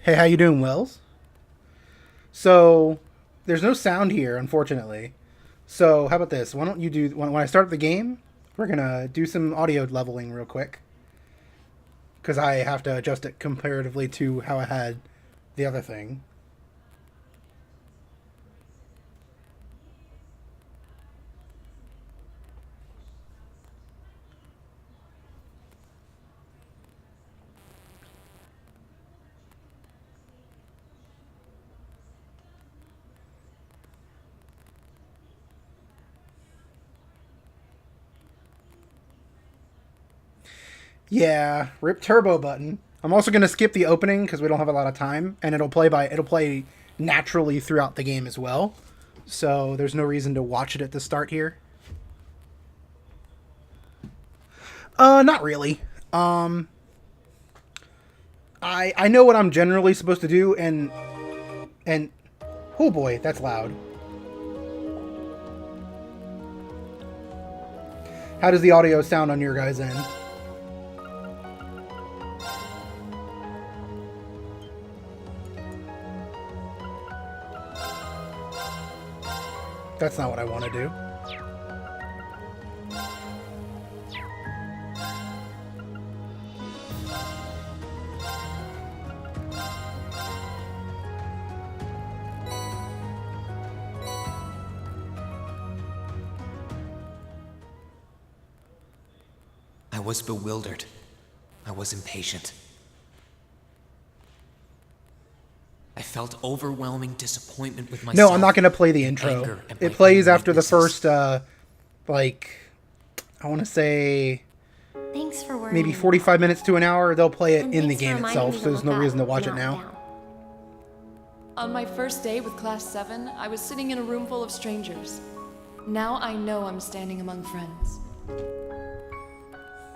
Hey, how you doing, Wells? So, there's no sound here, unfortunately. So, how about this? Why don't you do when I start the game? We're gonna do some audio leveling real quick because I have to adjust it comparatively to how I had the other thing. Yeah, rip turbo button. I'm also gonna skip the opening because we don't have a lot of time, and it'll play naturally throughout the game as well. So there's no reason to watch it at the start here. Not really. Um, I know what I'm generally supposed to do, and oh boy, that's loud. How does the audio sound on your guys' end? That's not what I want to do. I was bewildered. I was impatient. I felt overwhelming disappointment with myself. No, I'm not going to play the intro. It plays after the first, like, I want to say Thanks for worrying. maybe 45 minutes to an hour. They'll play it And in the thanks for game reminding itself, me so to there's look no reason to up, watch it not now. down. On my first day with Class 7, I was sitting in a room full of strangers. Now I know I'm standing among friends.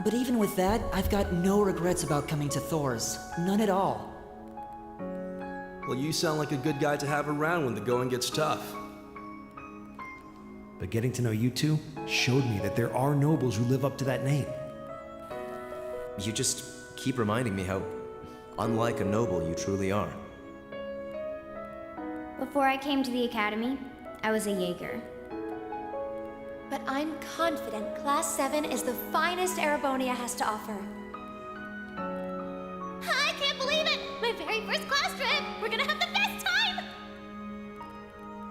But even with that, I've got no regrets about coming to Thor's. None at all. Well, you sound like a good guy to have around when the going gets tough. But getting to know you two showed me that there are nobles who live up to that name. You just keep reminding me how unlike a noble you truly are. Before I came to the academy, I was a Jaeger. But I'm confident Class 7 is the finest Erebonia has to offer. I can't believe it! My very first class trip! We're gonna have the best time!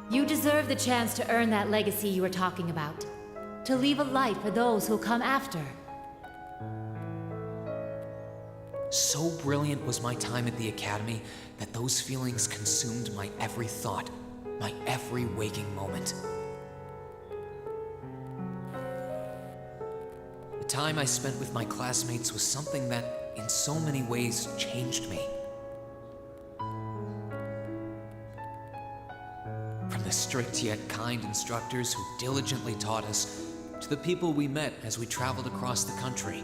You deserve the chance to earn that legacy you were talking about. To leave a light for those who'll come after. So brilliant was my time at the academy that those feelings consumed my every thought, my every waking moment. The time I spent with my classmates was something that, in so many ways, changed me. From the strict yet kind instructors who diligently taught us, to the people we met as we traveled across the country.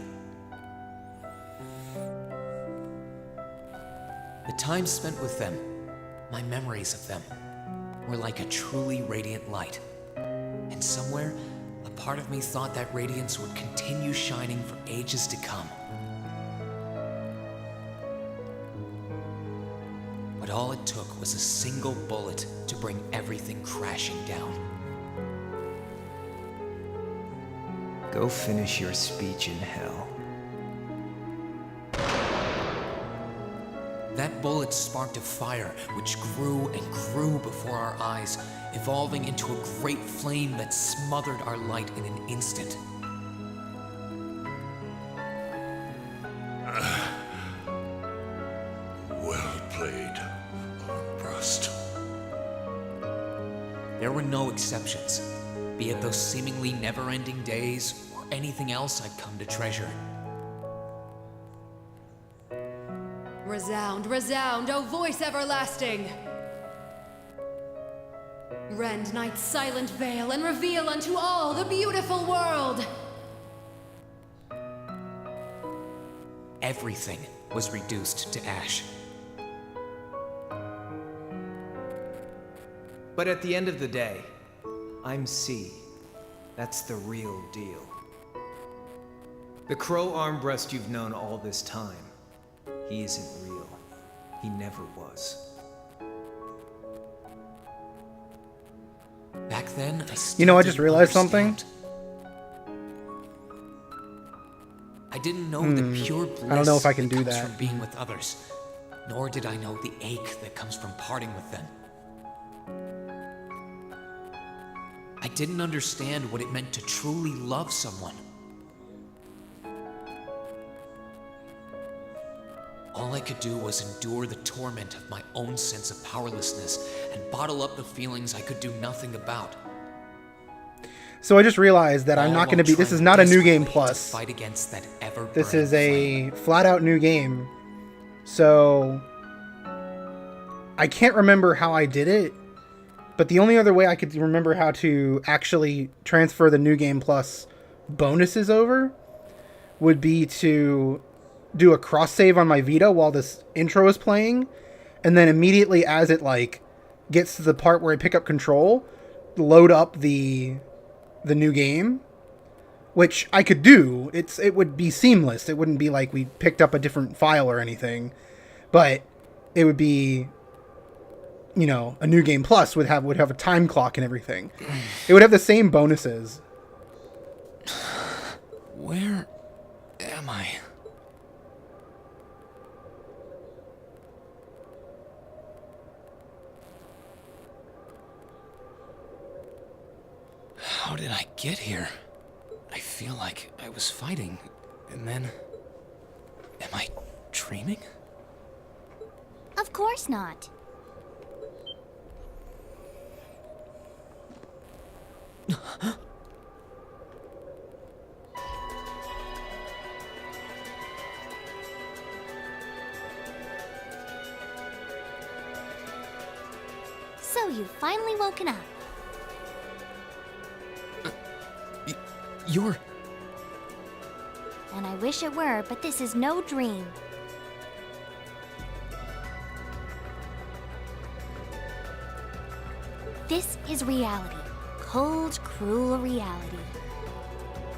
The time spent with them, my memories of them, were like a truly radiant light. And somewhere, a part of me thought that radiance would continue shining for ages to come. But all it took was a single bullet to bring everything crashing down. Go finish your speech in hell. That bullet sparked a fire which grew and grew before our eyes, evolving into a great flame that smothered our light in an instant. Well played, Armbrust. There were no exceptions, be it those seemingly never-ending days or anything else I'd come to treasure. Resound, resound, O voice everlasting! Rend night's silent veil and reveal unto all the beautiful world! Everything was reduced to ash. But at the end of the day, I'm C. That's the real deal. The crow armbrust you've known all this time. He isn't real. He never was. Back then, I still You know, I just didn't realized something. understand. I didn't know the pure bliss I don't know if I can that do comes that. from being with others, nor did I know the ache that comes from parting with them. I didn't understand what it meant to truly love someone. All I could do was endure the torment of my own sense of powerlessness and bottle up the feelings I could do nothing about. So I just realized that I'm not going to be. This is not a new game plus. Fight against that This is a flat out new game. So I can't remember how I did it, but the only other way I could remember how to actually transfer the new game plus bonuses over would be to do a cross save on my Vita while this intro is playing, and then immediately as it like gets to the part where I pick up control, load up the new game, which I could do. It would be seamless. It wouldn't be like we picked up a different file or anything, but it would be, you know, a new game plus would have a time clock and everything. It would have the same bonuses. Where am I? How did I get here? I feel like I was fighting, and then... Am I dreaming? Of course not. So you've finally woken up. You're... And I wish it were, but this is no dream. This is reality. Cold, cruel reality.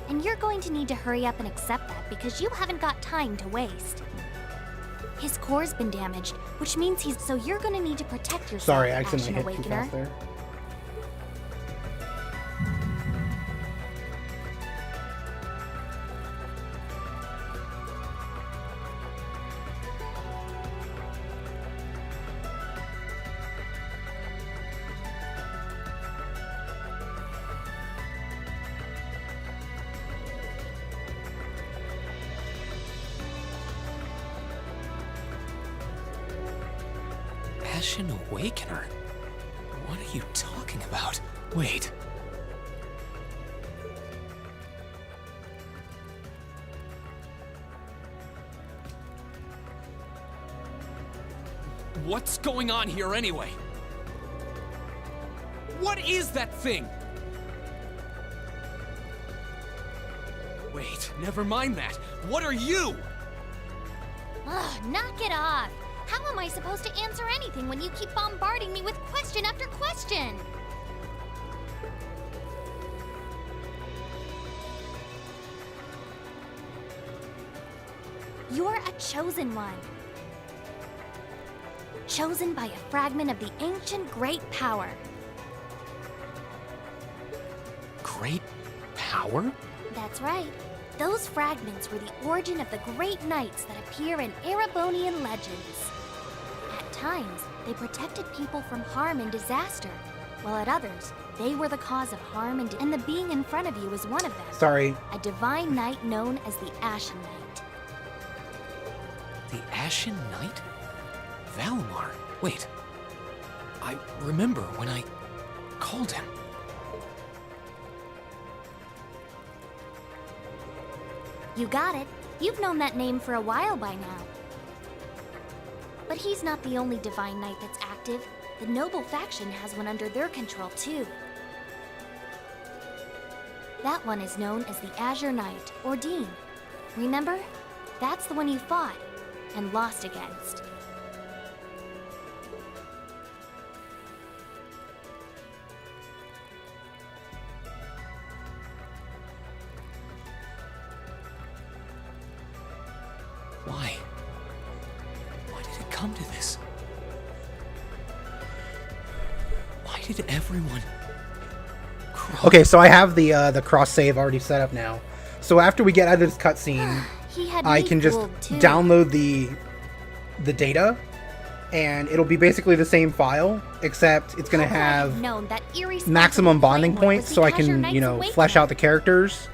And you're going to need to hurry up and accept that because you haven't got time to waste. His core's been damaged, which means he's... So you're going to need to protect yourself, Sorry, I accidentally Ashen hit too Awakener. fast there. Ashen Awakener? What are you talking about? Wait. What's going on here anyway? What is that thing? Wait, never mind that. What are you? Ugh, knock it off. How am I supposed to answer anything when you keep bombarding me with question after question? You're a chosen one. Chosen by a fragment of the ancient great power. Great power? That's right. Those fragments were the origin of the great knights that appear in Erebonian legends. At times, they protected people from harm and disaster, while at others, they were the cause of harm and the being in front of you is one of them. Sorry. A divine knight known as the Ashen Knight. The Ashen Knight? Valimar. Wait. I remember when I called him. You got it. You've known that name for a while by now. But he's not the only divine knight that's active. The noble faction has one under their control too. That one is known as the Azure Knight, or Dean. Remember? That's the one you fought and lost against. Why? Why did it come to this? did everyone... Okay, so I have the cross save already set up now. So after we get out of this cutscene, I can just download the data, and it'll be basically the same file, except it's going to have maximum bonding points, so I can, you know, flesh out the characters.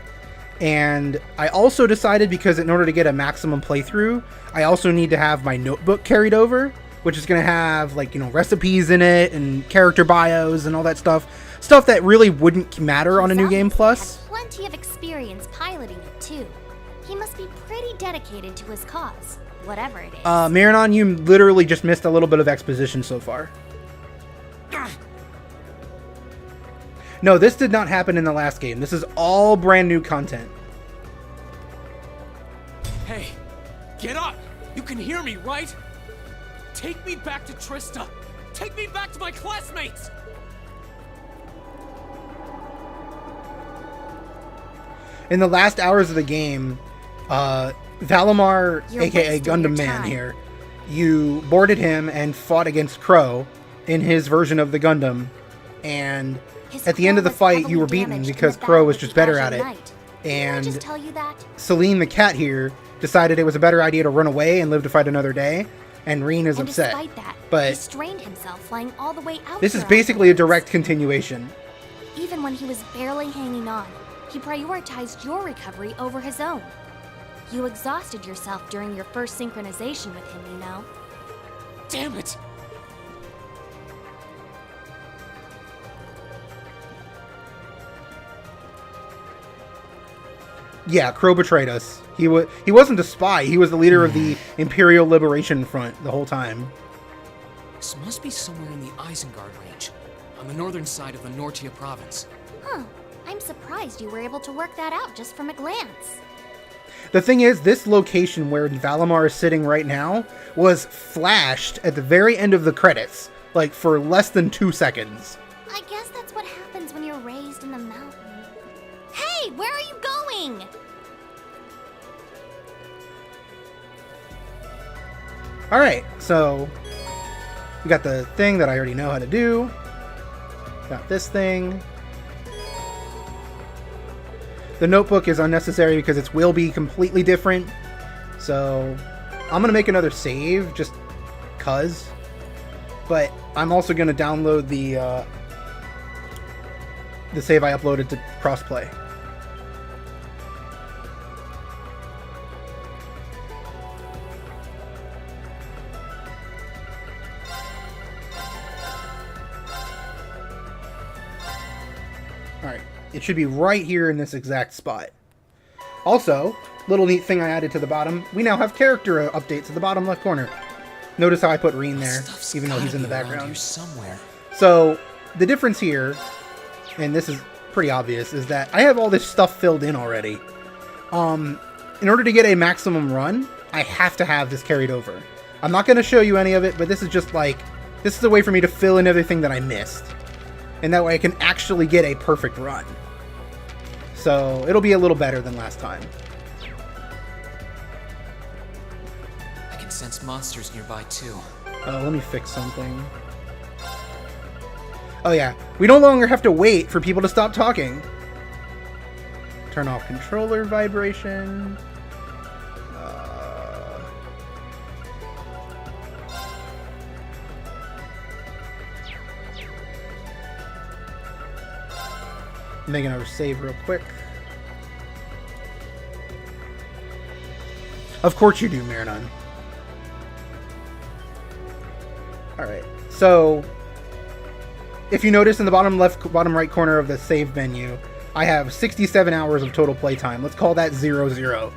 And I also decided, because in order to get a maximum playthrough, I also need to have my notebook carried over, which is going to have, like, you know, recipes in it and character bios and all that stuff. Stuff that really wouldn't matter on a New Game Plus. Had plenty of experience piloting it too. He must be pretty dedicated to his cause, whatever it is. Marinon, you literally just missed a little bit of exposition so far. No, this did not happen in the last game. This is all brand new content. Hey, get up! You can hear me, right? Take me back to Trista! Take me back to my classmates! In the last hours of the game, Valimar, aka Gundam Man here, you boarded him and fought against Crow in his version of the Gundam, and at the end of the fight you were beaten because Crow was just better at it. And Celine the cat here decided it was a better idea to run away and live to fight another day, and Reen is upset. But he strained himself flying all the way out. This is basically a direct continuation. Even when he was barely hanging on, he prioritized your recovery over his own. You exhausted yourself during your first synchronization with him, you know. Damn it! Yeah, Crow betrayed us. He wasn't a spy. He was the leader of the Imperial Liberation Front the whole time. This must be somewhere in the Isengard range, on the northern side of the Nortia province. Huh. I'm surprised you were able to work that out just from a glance. The thing is, this location where Valimar is sitting right now was flashed at the very end of the credits, like for less than 2 seconds. I guess that's what happens when you're raised in the mountain. Hey, where are you going? Alright, so we got the thing that I already know how to do. Got this thing. The notebook is unnecessary because it will be completely different. So I'm going to make another save just cuz. But I'm also going to download the save I uploaded to crossplay. Alright. It should be right here in this exact spot. Also, little neat thing I added to the bottom, we now have character updates at the bottom left corner. Notice how I put Reen there, even though he's in the background. So, the difference here, and this is pretty obvious, is that I have all this stuff filled in already. In order to get a maximum run, I have to have this carried over. I'm not going to show you any of it, but this is just like, this is a way for me to fill in everything that I missed. And that way I can actually get a perfect run. So it'll be a little better than last time. I can sense monsters nearby too. Let me fix something. Oh yeah, we no longer have to wait for people to stop talking. Turn off controller vibration. Make another save real quick. Of course you do, Marinon. Alright, so if you notice in the bottom right corner of the save menu, I have 67 hours of total playtime. Let's call that 00.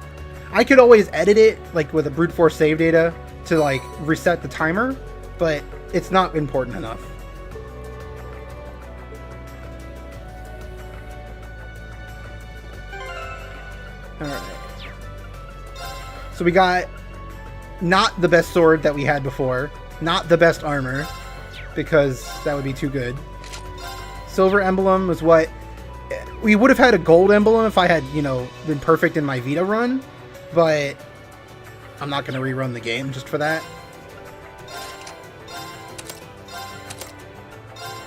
I could always edit it, like with a brute force save data, to like reset the timer, but it's not important enough. Alright. So we got not the best sword that we had before, not the best armor, because that would be too good. Silver emblem was what... We would have had a gold emblem if I had, you know, been perfect in my Vita run, but I'm not going to rerun the game just for that.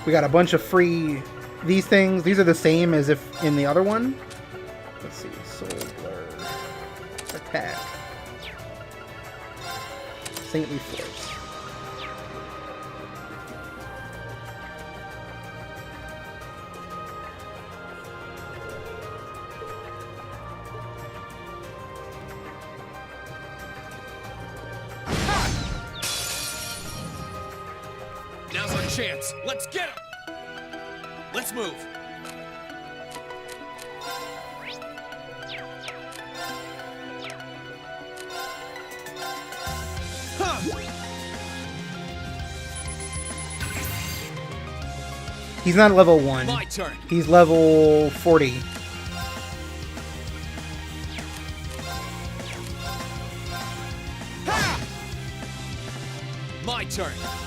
We got a bunch of free these things. These are the same as if in the other one. Let's see, soul blur, attack, saintly force. Now's our chance. Let's get him. Let's move. He's not level 1. My turn. He's level 40. Ha! My turn. Ha!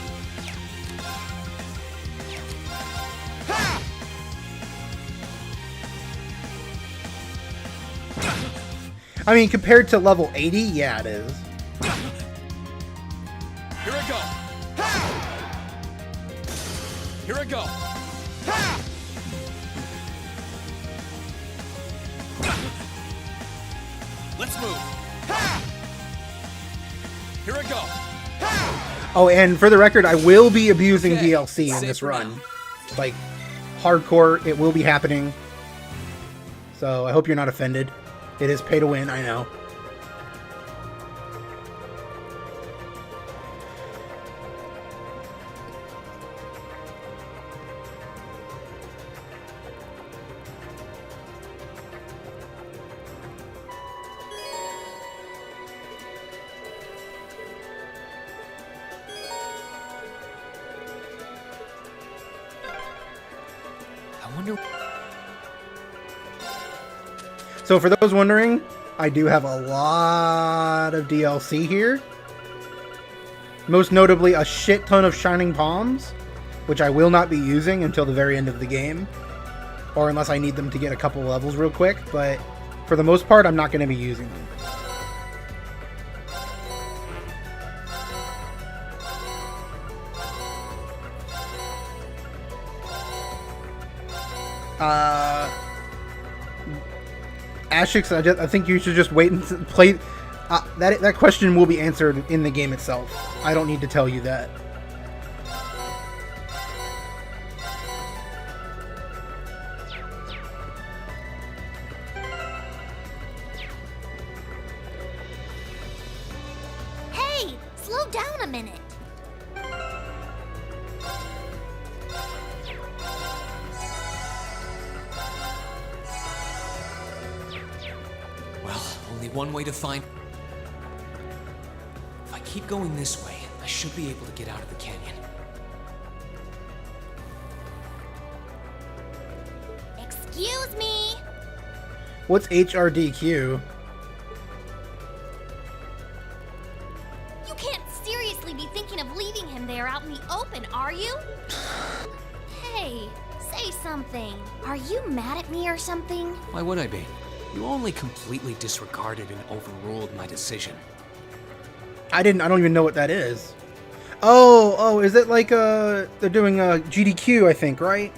I mean, compared to level 80, yeah, it is. Here I go. Ha! Here I go. Ha! Let's move. Ha! Here I go. Ha! Oh, and for the record, I will be abusing Okay, DLC in safe this for run. now. Like, hardcore, it will be happening. So I hope you're not offended. It is pay to win, I know. I wonder. So for those wondering, I do have a lot of DLC here. Most notably a shit ton of Shining Palms, which I will not be using until the very end of the game. Or unless I need them to get a couple levels real quick, but for the most part, I'm not going to be using them. Ashix, I think you should just wait and play. That question will be answered in the game itself. I don't need to tell you that. Hey, slow down a minute. Well, only one way to find. If I keep going this way, I should be able to get out of the canyon. Excuse me. What's HRDQ? You can't seriously be thinking of leaving him there out in the open, are you? Hey, say something. Are you mad at me or something? Why would I be? You only completely disregarded and overruled my decision. I don't even know what that is. Oh, is it like they're doing a GDQ, I think, right?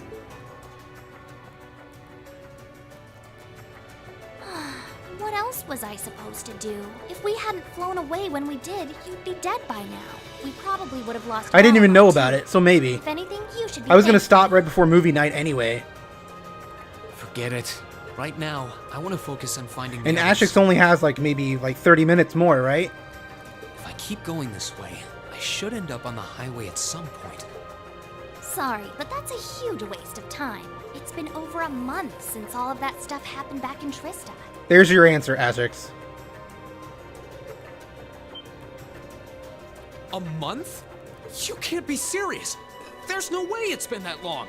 What else was I supposed to do? If we hadn't flown away when we did, you'd be dead by now. We probably would have lost. I didn't even know too. about it, so maybe. If anything, you should be. I was gonna thankful. stop right before movie night anyway. Forget it. Right now, I want to focus on finding the And others. Ashix only has like maybe like 30 minutes more, right? If I keep going this way, I should end up on the highway at some point. Sorry, but that's a huge waste of time. It's been over a month since all of that stuff happened back in Trista. There's your answer, Ashix. A month? You can't be serious. There's no way it's been that long.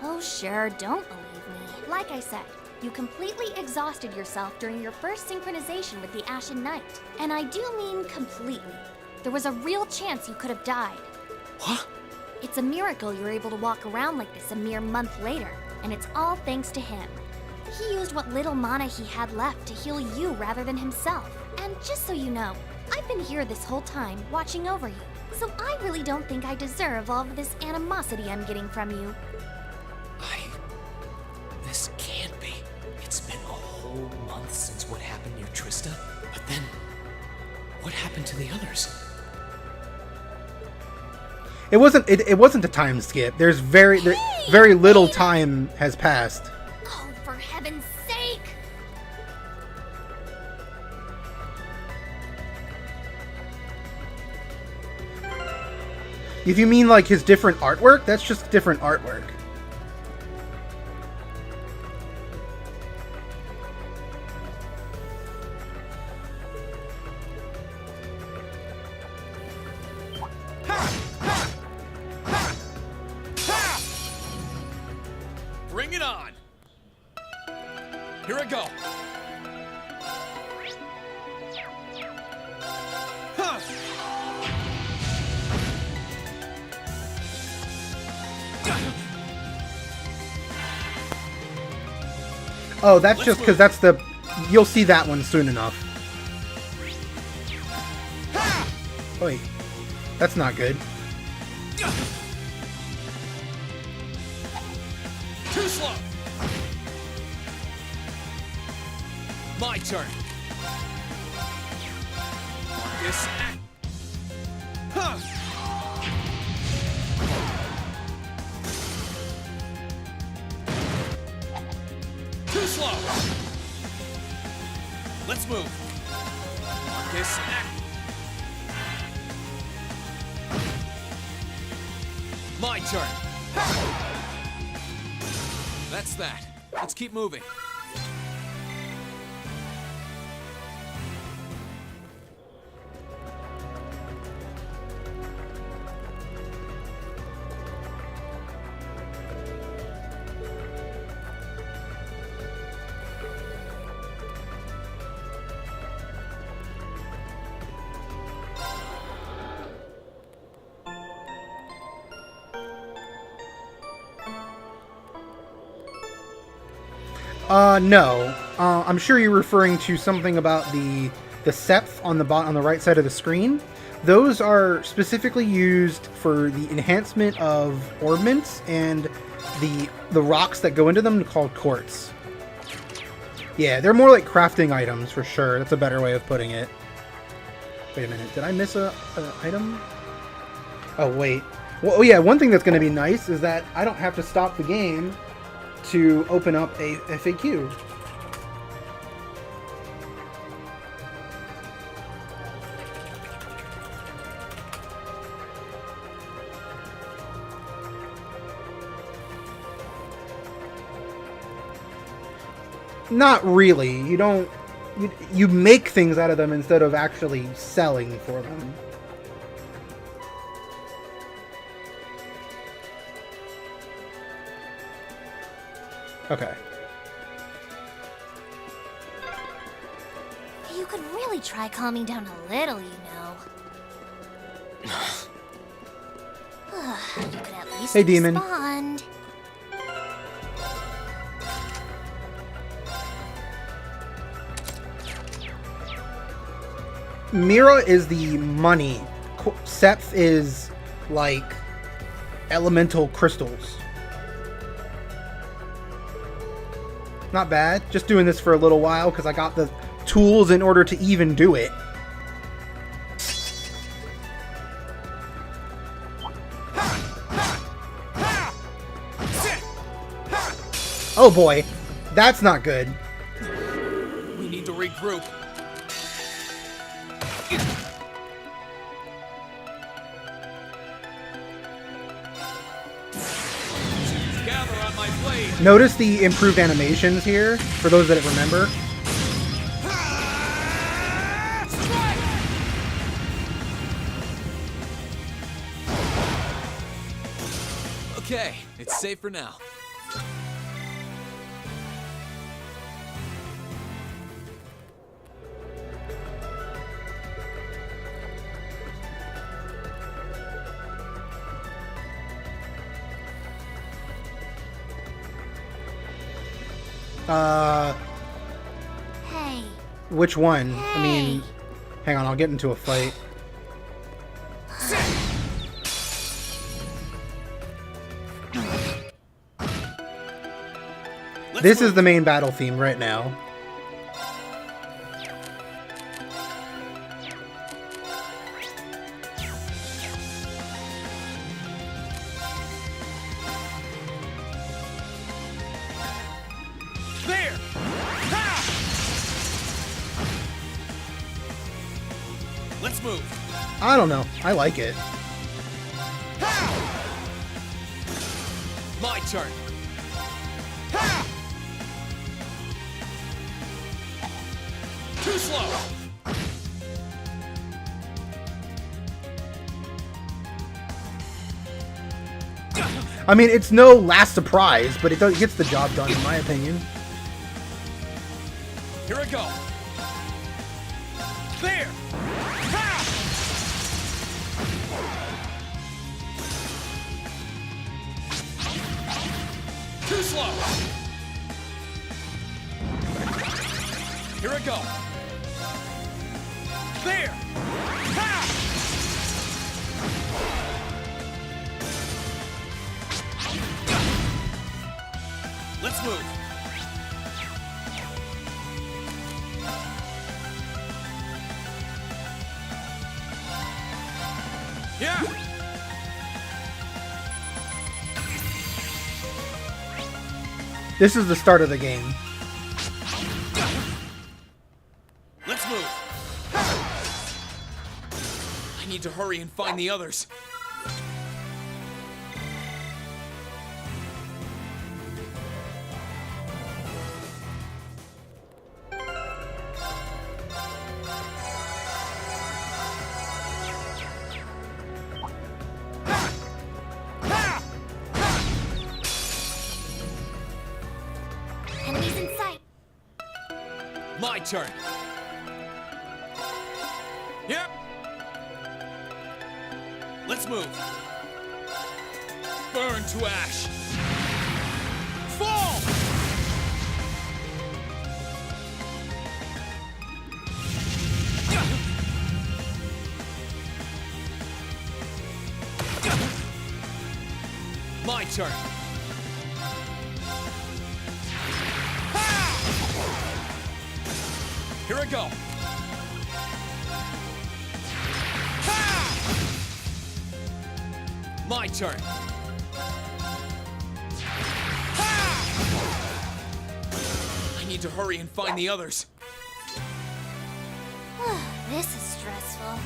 Oh, sure, don't believe me. Like I said, you completely exhausted yourself during your first synchronization with the Ashen Knight. And I do mean completely. There was a real chance you could have died. What? It's a miracle you're able to walk around like this a mere month later, and it's all thanks to him. He used what little mana he had left to heal you rather than himself. And just so you know, I've been here this whole time, watching over you. So I really don't think I deserve all of this animosity I'm getting from you. This can't be. It's been a whole month since what happened near Trista. But then, what happened to the others? It wasn't a time skip. There's very little time has passed. Oh, for heaven's sake! If you mean like his different artwork, that's just different artwork. Bring it on! Here I go! Huh. Oh, that's just because that's the... You'll see that one soon enough. Wait. That's not good. Too slow! My turn. This act. Huh. Too slow. Let's move. This act. My turn. That's that. Let's keep moving. No. I'm sure you're referring to something about the septh on the on the right side of the screen. Those are specifically used for the enhancement of ornaments and the rocks that go into them called quarts. Yeah, they're more like crafting items for sure. That's a better way of putting it. Wait a minute, did I miss a item? Oh wait. Well, yeah, one thing that's going to be nice is that I don't have to stop the game to open up a FAQ. Not really. You don't... You make things out of them instead of actually selling for them. Okay. You could really try calming down a little, you know. You could at least Hey, Demon. respond. Mira is the money. Septh is like elemental crystals. Not bad. Just doing this for a little while because I got the tools in order to even do it. Oh boy, that's not good. We need to regroup. Gather on my blade. Notice the improved animations here, for those that remember. Okay, it's safe for now. Hey. Which one? Hey. I mean, hang on, I'll get into a fight. This is the main battle theme right now. There! Ha! Let's move. I don't know. I like it. My turn. Ha! Too slow. I mean, it's no last surprise, but it gets the job done, in my opinion. Here I go. There. Ha! Too slow. Here I go. There. Ha! Let's move. Yeah. This is the start of the game. Let's move. I need to hurry and find the others. Enemies in sight. My turn. Yep. Let's move. Burn to ash. Fall! My turn. Here I go. My turn. I need to hurry and find the others. This is stressful.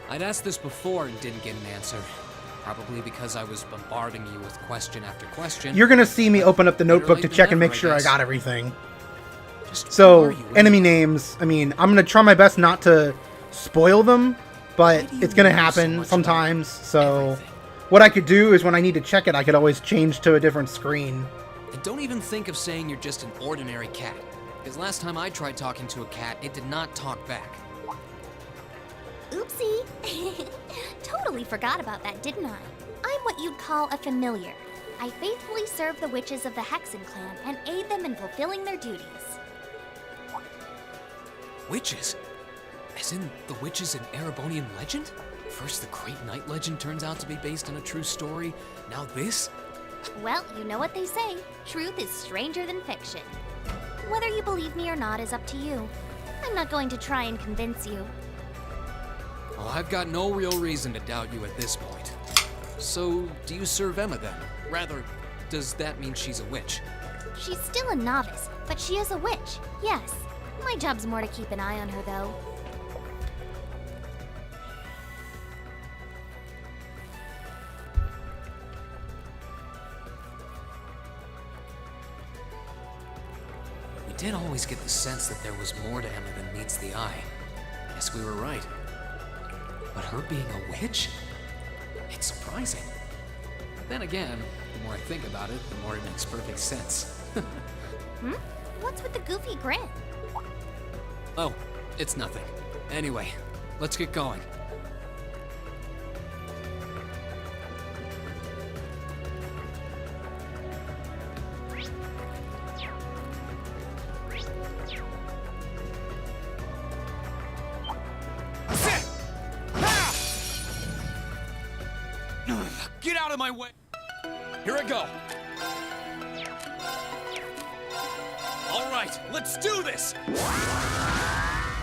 I'd asked this before and didn't get an answer. Probably because I was bombarding you with question after question. You're gonna see me open up the notebook Better to late check than and make never, sure I guess. got everything. Just who So, are you enemy anyway? names, I mean, I'm gonna try my best not to spoil them, but Why do you it's gonna know so happen much sometimes, so everything? what I could do is when I need to check it, I could always change to a different screen. And don't even think of saying you're just an ordinary cat. Because last time I tried talking to a cat, it did not talk back. Oopsie. Totally forgot about that, didn't I? I'm what you'd call a familiar. I faithfully serve the witches of the Hexen clan and aid them in fulfilling their duties. Witches? As in the witches in Erebonian legend? First the Great Night legend turns out to be based on a true story, now this? Well, you know what they say. Truth is stranger than fiction. Whether you believe me or not is up to you. I'm not going to try and convince you. Well, I've got no real reason to doubt you at this point. So, do you serve Emma then? Rather, does that mean she's a witch? She's still a novice, but she is a witch, yes. My job's more to keep an eye on her, though. did always get the sense that there was more to Emma than meets the eye. Guess we were right. But her being a witch? It's surprising. Then again, the more I think about it, the more it makes perfect sense. Hmm? What's with the goofy grin? Oh, it's nothing. Anyway, let's get going. Get out of my way! Here I go! Alright, let's do this!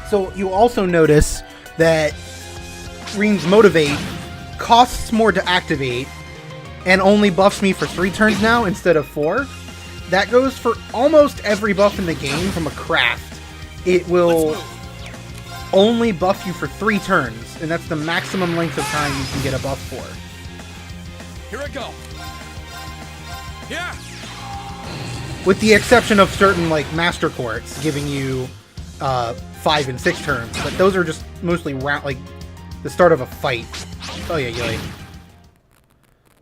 So you also notice that Rean's Motivate costs more to activate and only buffs me for 3 turns now instead of 4. That goes for almost every buff in the game from a craft. It will only buff you for 3 turns, and that's the maximum length of time you can get a buff for. Here I go. Yeah. With the exception of certain like Master Quarts giving you 5 and 6 turns, but those are just mostly round, like the start of a fight. Oh yeah, yeah.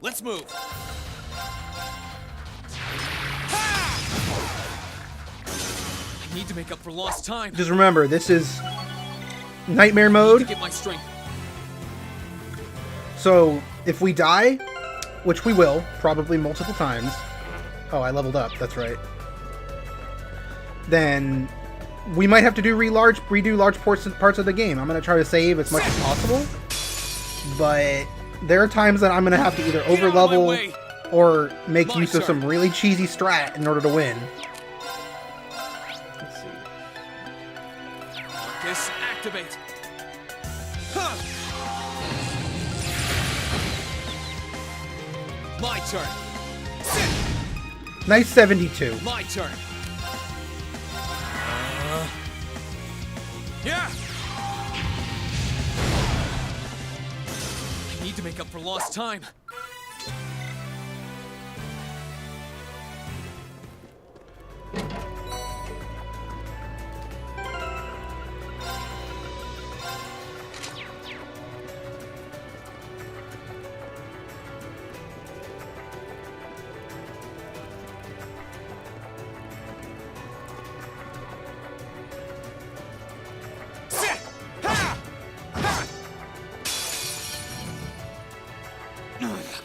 Let's move. I need to make up for lost time. Just remember, this is Nightmare mode. I need to get my strength. So if we die, which we will, probably multiple times. Oh, I leveled up, that's right. Then we might have to redo large parts of the game. I'm going to try to save as much as possible. But there are times that I'm going to have to either overlevel or make use of some really cheesy strat in order to win. Let's see. Focus, activate. Huh. My turn. Nice 72. My turn. Yeah. I need to make up for lost time.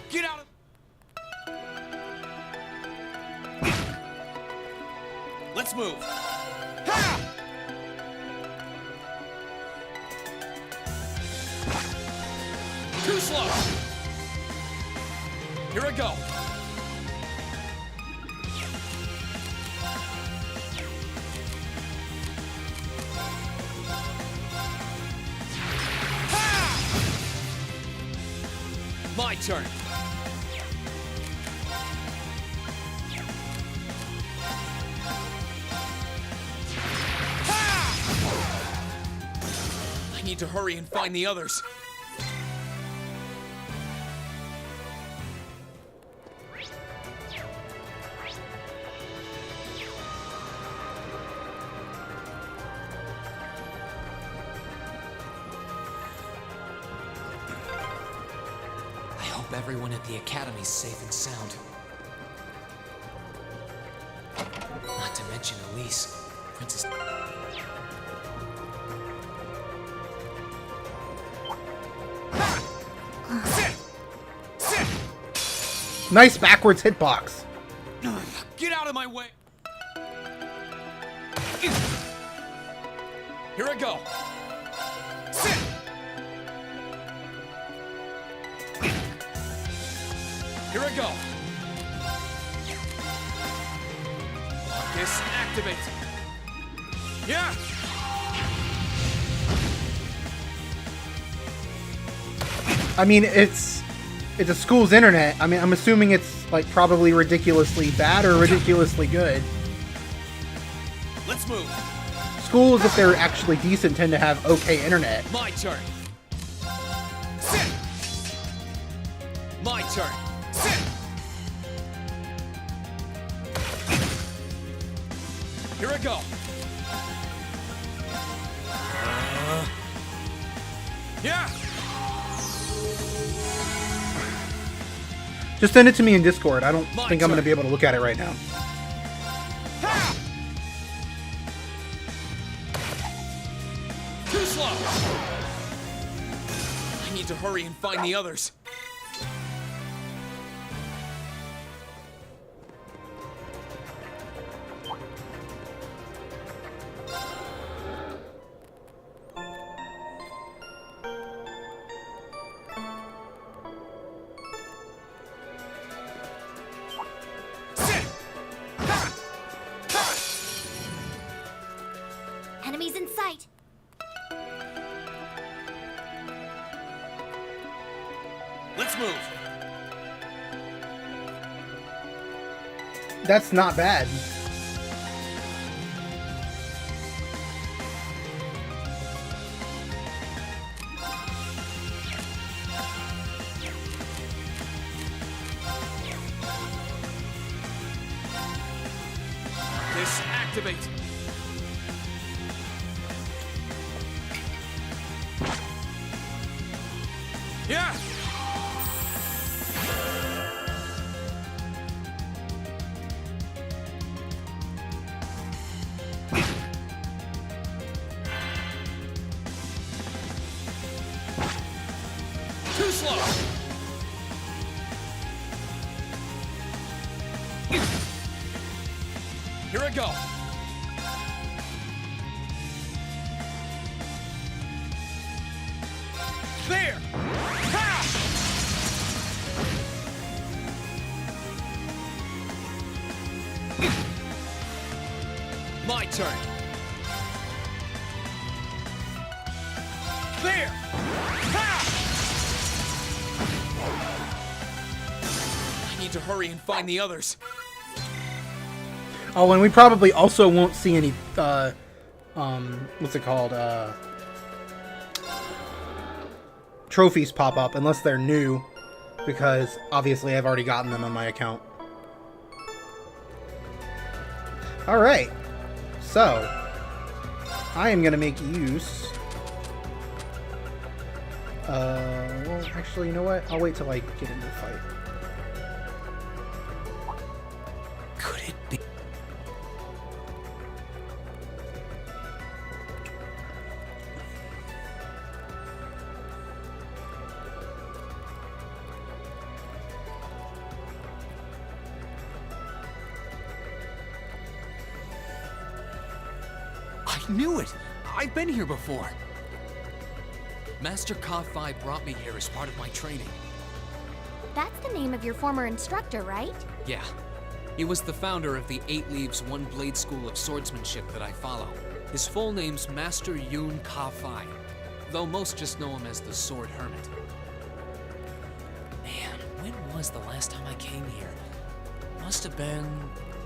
Get out of... Let's move. Ha! Too slow. Here I go. My turn. I need to hurry and find the others. Everyone at the Academy's safe and sound. Not to mention Elise, Princess... Nice backwards hitbox. Get out of my way. Here I go. Here I go. Focus, activate. Yeah. I mean, it's a school's internet. I mean, I'm assuming it's like probably ridiculously bad or ridiculously good. Let's move. Schools, if they're actually decent, tend to have okay internet. My turn. My turn. Here I go. Yeah. Just send it to me in Discord. I don't My think I'm going to turn. be able to look at it right now. Ha! Too slow. I need to hurry and find the others. Enemies in sight. Let's move. That's not bad. Disactivate. Yeah. Too slow. Here I go. There. Ha! My turn. There. Ha! I need to hurry and find the others. Oh, and we probably also won't see any, what's it called, trophies pop up unless they're new, because obviously I've already gotten them on my account. Alright, so I am going to make use, well, actually, you know what? I'll wait till I get into the fight. Could it be? I knew it! I've been here before! Master Ka-Fi brought me here as part of my training. That's the name of your former instructor, right? Yeah. He was the founder of the 8 Leaves, 1 Blade School of Swordsmanship that I follow. His full name's Master Yun Ka-Fi, though most just know him as the Sword Hermit. Man, when was the last time I came here? Must have been,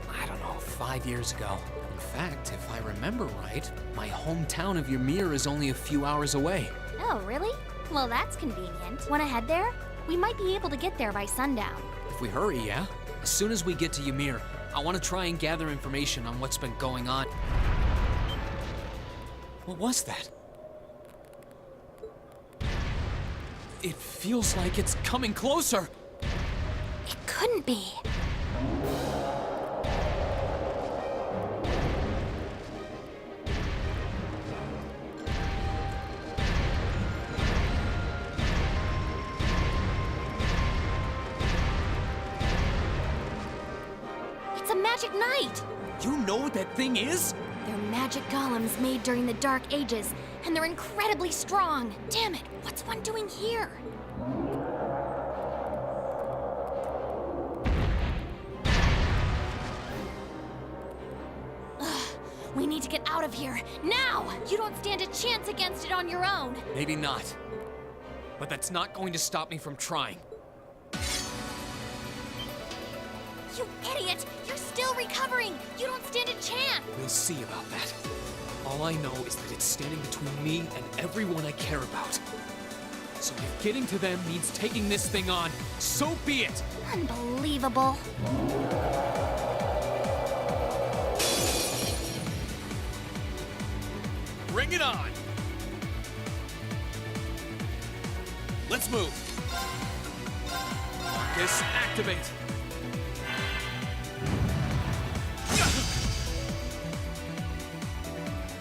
I don't know, 5 years ago. In fact, if I remember right, my hometown of Ymir is only a few hours away. Oh, really? Well, that's convenient. Want to head there? We might be able to get there by sundown. If we hurry, yeah? As soon as we get to Ymir, I want to try and gather information on what's been going on. What was that? It feels like it's coming closer. It couldn't be. It's a magic knight! You know what that thing is? They're magic golems made during the Dark Ages, and they're incredibly strong. Damn it, what's one doing here? Ugh, we need to get out of here, now! You don't stand a chance against it on your own. Maybe not. But that's not going to stop me from trying. You idiot! You're still recovering! You don't stand a chance! We'll see about that. All I know is that it's standing between me and everyone I care about. So if getting to them means taking this thing on, so be it! Unbelievable. on! Let's move. Marcus, activate.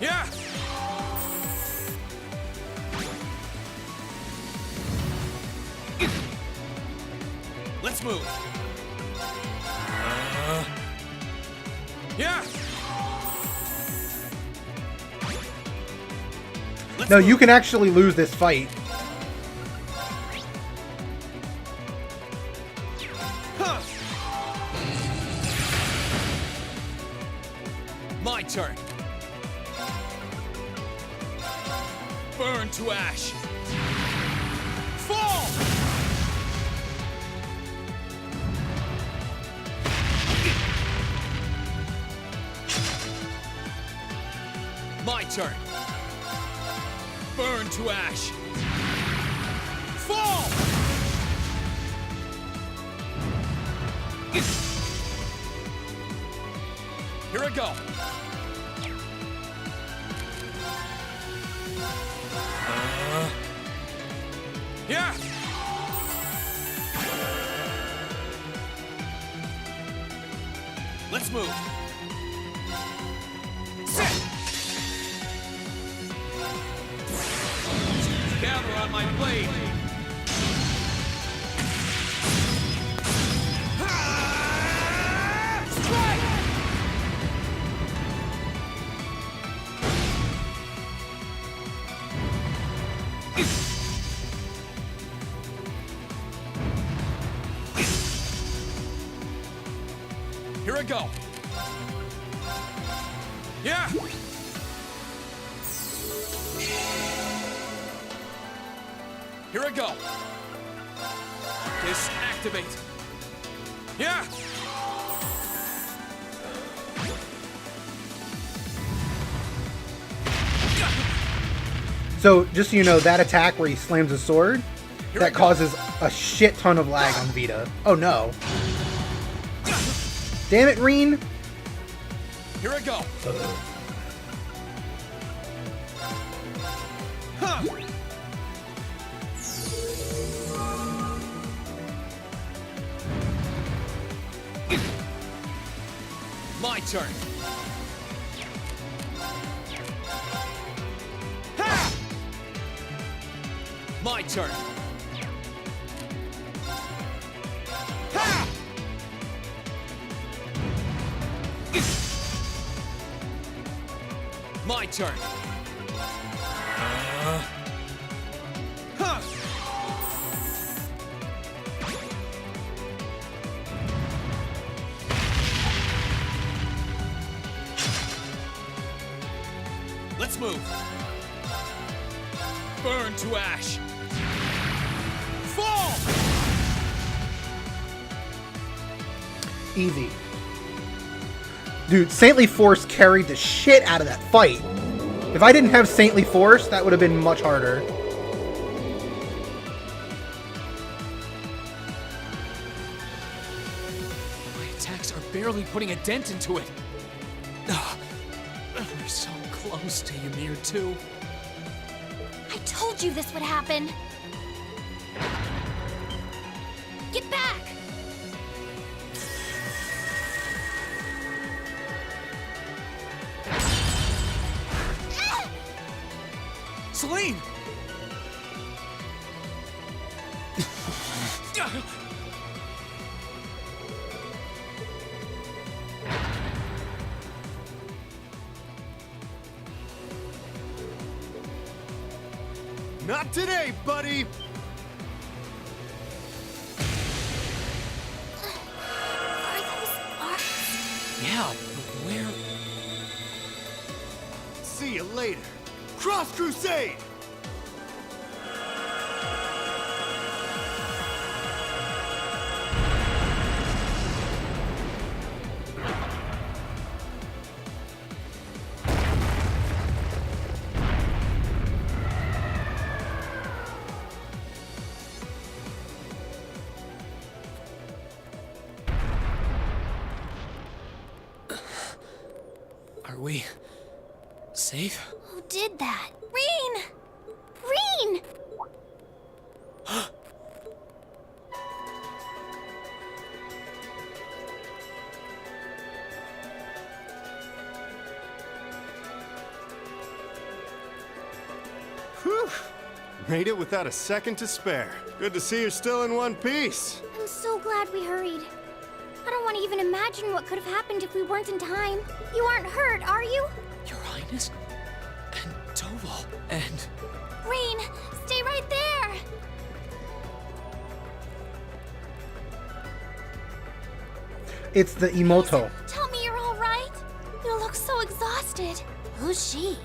Yeah! Let's move. Yeah! No, you can actually lose this fight. Huh. My turn. Burn to ash. Fall! My turn. Burn to ash. Fall! Here I go. Yeah! Let's move. Sit! Gather on my blade. Strike! Here I go. Yeah! Here I go. This activate. Yeah! So, just so you know, that attack where he slams his sword, that causes a shit ton of lag on Vita. Oh no. Damn it, Reen! Here I go. Huh. My turn. Ha! My turn. Ha! My turn. Huh. Let's move. Burn to ash. Fall! Easy. Dude, Saintly Force carried the shit out of that fight. If I didn't have Saintly Force, that would have been much harder. My attacks are barely putting a dent into it. Ugh. We're so close to Ymir too. I told you this would happen. Get back! Celine! Not today, buddy! Are those arcs? Yeah, but where? See you later. Cross Crusade! Are we Safe? Who did that? Reen! Reen! Whew! Made it without a second to spare. Good to see you're still in one piece. I'm so glad we hurried. I don't want to even imagine what could have happened if we weren't in time. You aren't hurt, are you? Your Highness? And Toval? And... Reen, stay right there! It's the Emoto. Tell me you're all right. You look so exhausted. Who's she?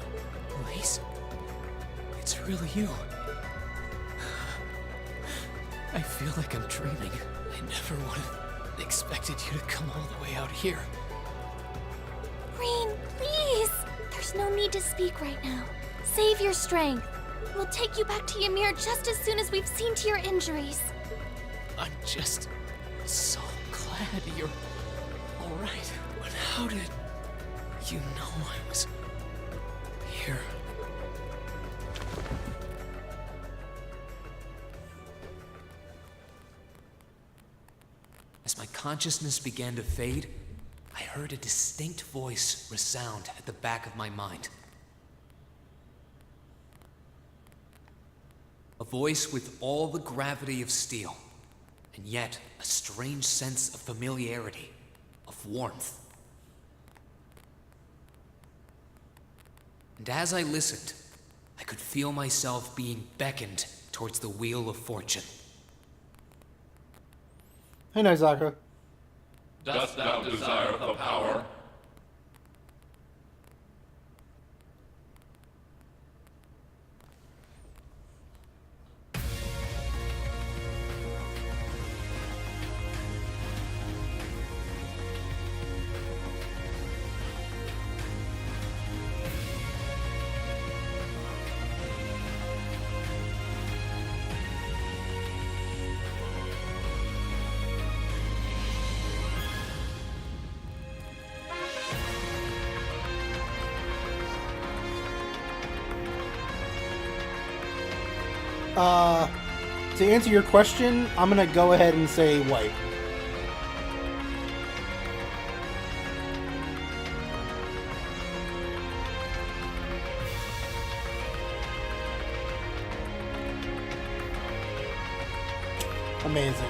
Elise? It's really you. I feel like I'm dreaming. I never would have expected you to come all the way out here. Reen, please! There's no need to speak right now. Save your strength. We'll take you back to Ymir just as soon as we've seen to your injuries. I'm just so glad you're all right. But how did you know I was here? As my consciousness began to fade, I heard a distinct voice resound at the back of my mind. A voice with all the gravity of steel, and yet a strange sense of familiarity, of warmth. And as I listened, I could feel myself being beckoned towards the wheel of fortune. Hey, Nizaka. Dost thou desire the power? To answer your question, I'm gonna go ahead and say white. Amazing.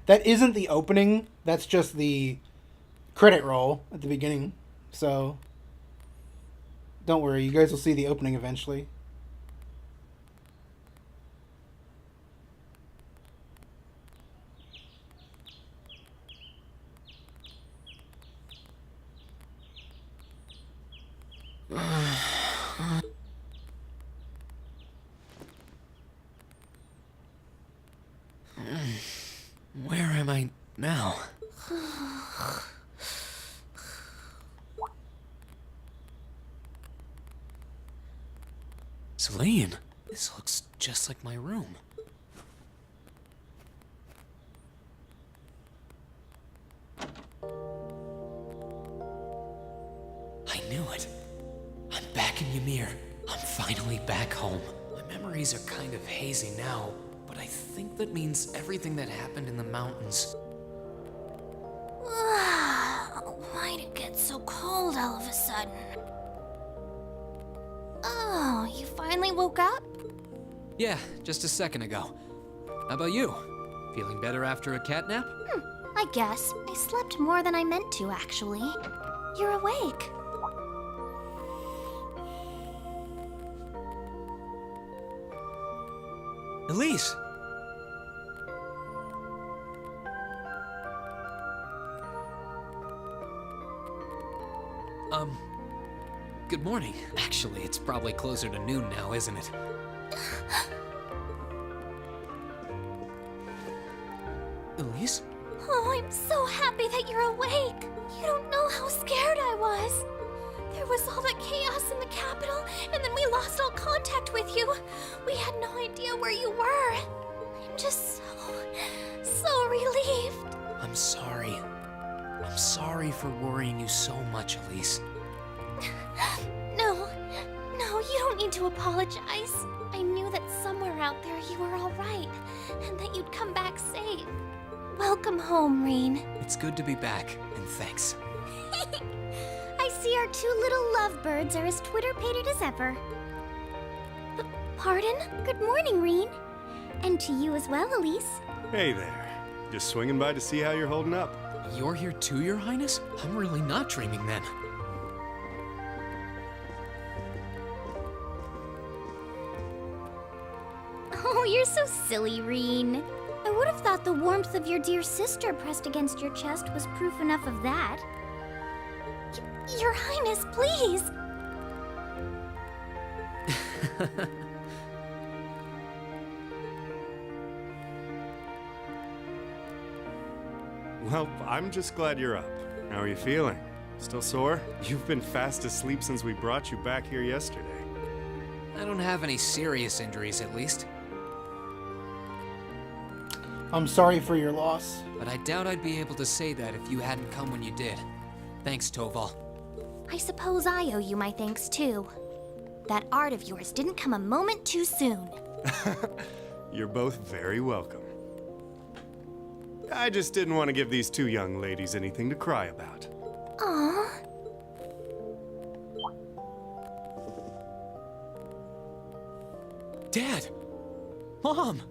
That isn't the opening. That's just the credit roll at the beginning. So don't worry, you guys will see the opening eventually. Where am I now? Celine, this looks just like my room. back in Ymir. I'm finally back home. My memories are kind of hazy now, but I think that means everything that happened in the mountains. Why'd it get so cold all of a sudden? Oh, you finally woke up? Yeah, just a second ago. How about you? Feeling better after a cat nap? I guess. I slept more than I meant to, actually. You're awake. Elise! Good morning. Actually, it's probably closer to noon now, isn't it? Elise? Oh, I'm so happy that you're awake. You don't know how scared I was. There was all that chaos in the capital, and then we lost all contact with you. We had no idea where you were. I'm just so relieved. I'm sorry. I'm sorry for worrying you so much, Elise. No, you don't need to apologize. I knew that somewhere out there you were all right, and that you'd come back safe. Welcome home, Rean. It's good to be back, and thanks. I see our two little lovebirds are as Twitter-pated as ever. Pardon? Good morning, Rean. And to you as well, Elise. Hey there. Just swinging by to see how you're holding up. You're here too, Your Highness? I'm really not dreaming then. Oh, you're so silly, Rean. I would have thought the warmth of your dear sister pressed against your chest was proof enough of that. Your Highness, please! Well, I'm just glad you're up. How are you feeling? Still sore? You've been fast asleep since we brought you back here yesterday. I don't have any serious injuries, at least. I'm sorry for your loss. But I doubt I'd be able to say that if you hadn't come when you did. Thanks, Toval. I suppose I owe you my thanks, too. That art of yours didn't come a moment too soon. You're both very welcome. I just didn't want to give these two young ladies anything to cry about. Aww. Dad! Mom!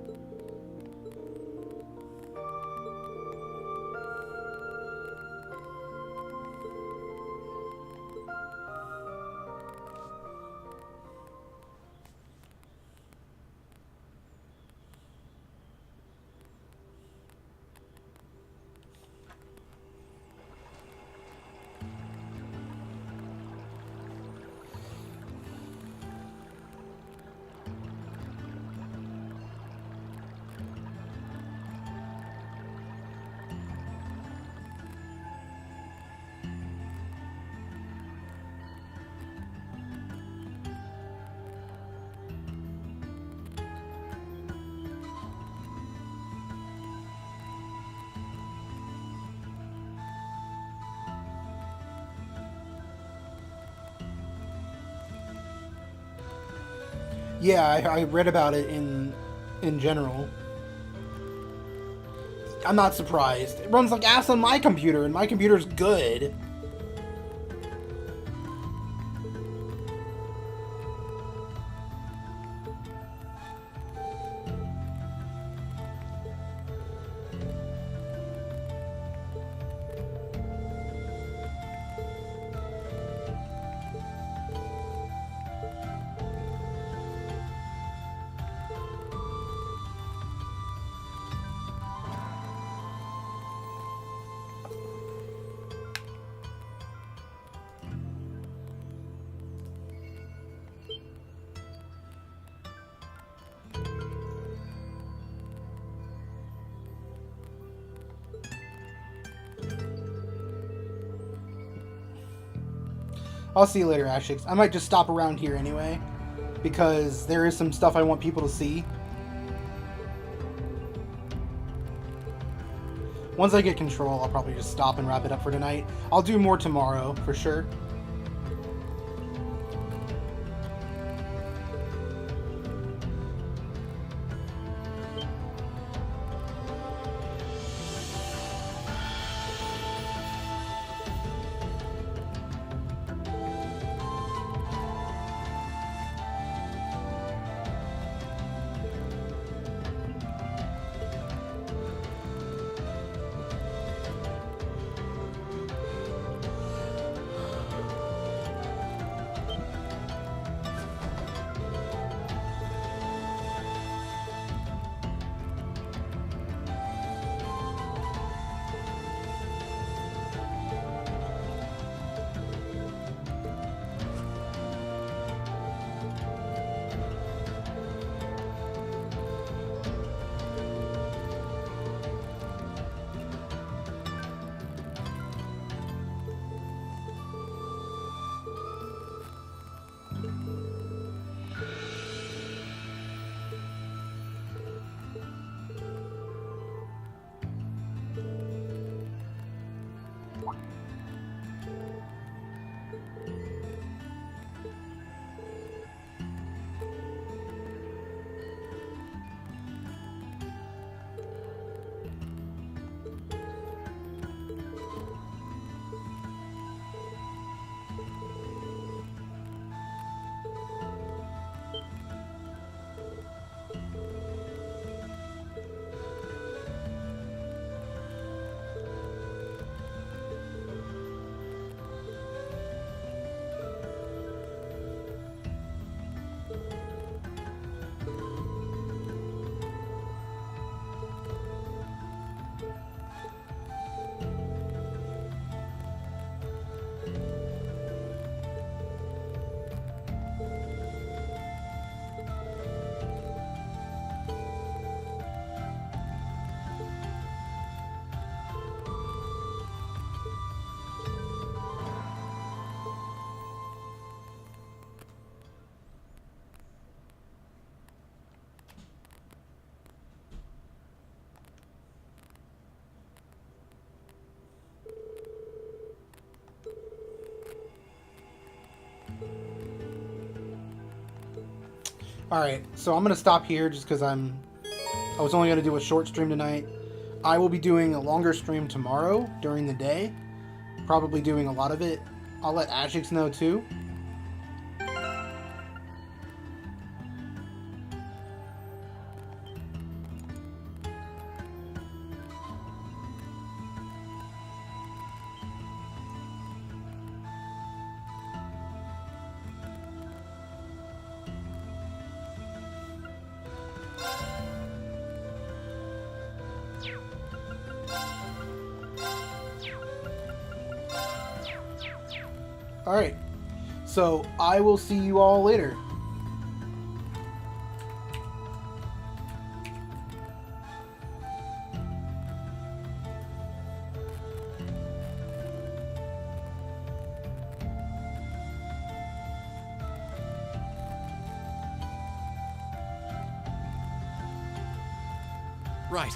Yeah, I read about it in general. I'm not surprised. It runs like ass on my computer, and my computer's good. I'll see you later, Ashix. I might just stop around here anyway, because there is some stuff I want people to see. Once I get control, I'll probably just stop and wrap it up for tonight. I'll do more tomorrow, for sure. Alright, so I'm going to stop here just because I was only going to do a short stream tonight. I will be doing a longer stream tomorrow during the day. Probably doing a lot of it. I'll let Ashix know too. Alright, so I will see you all later. Right.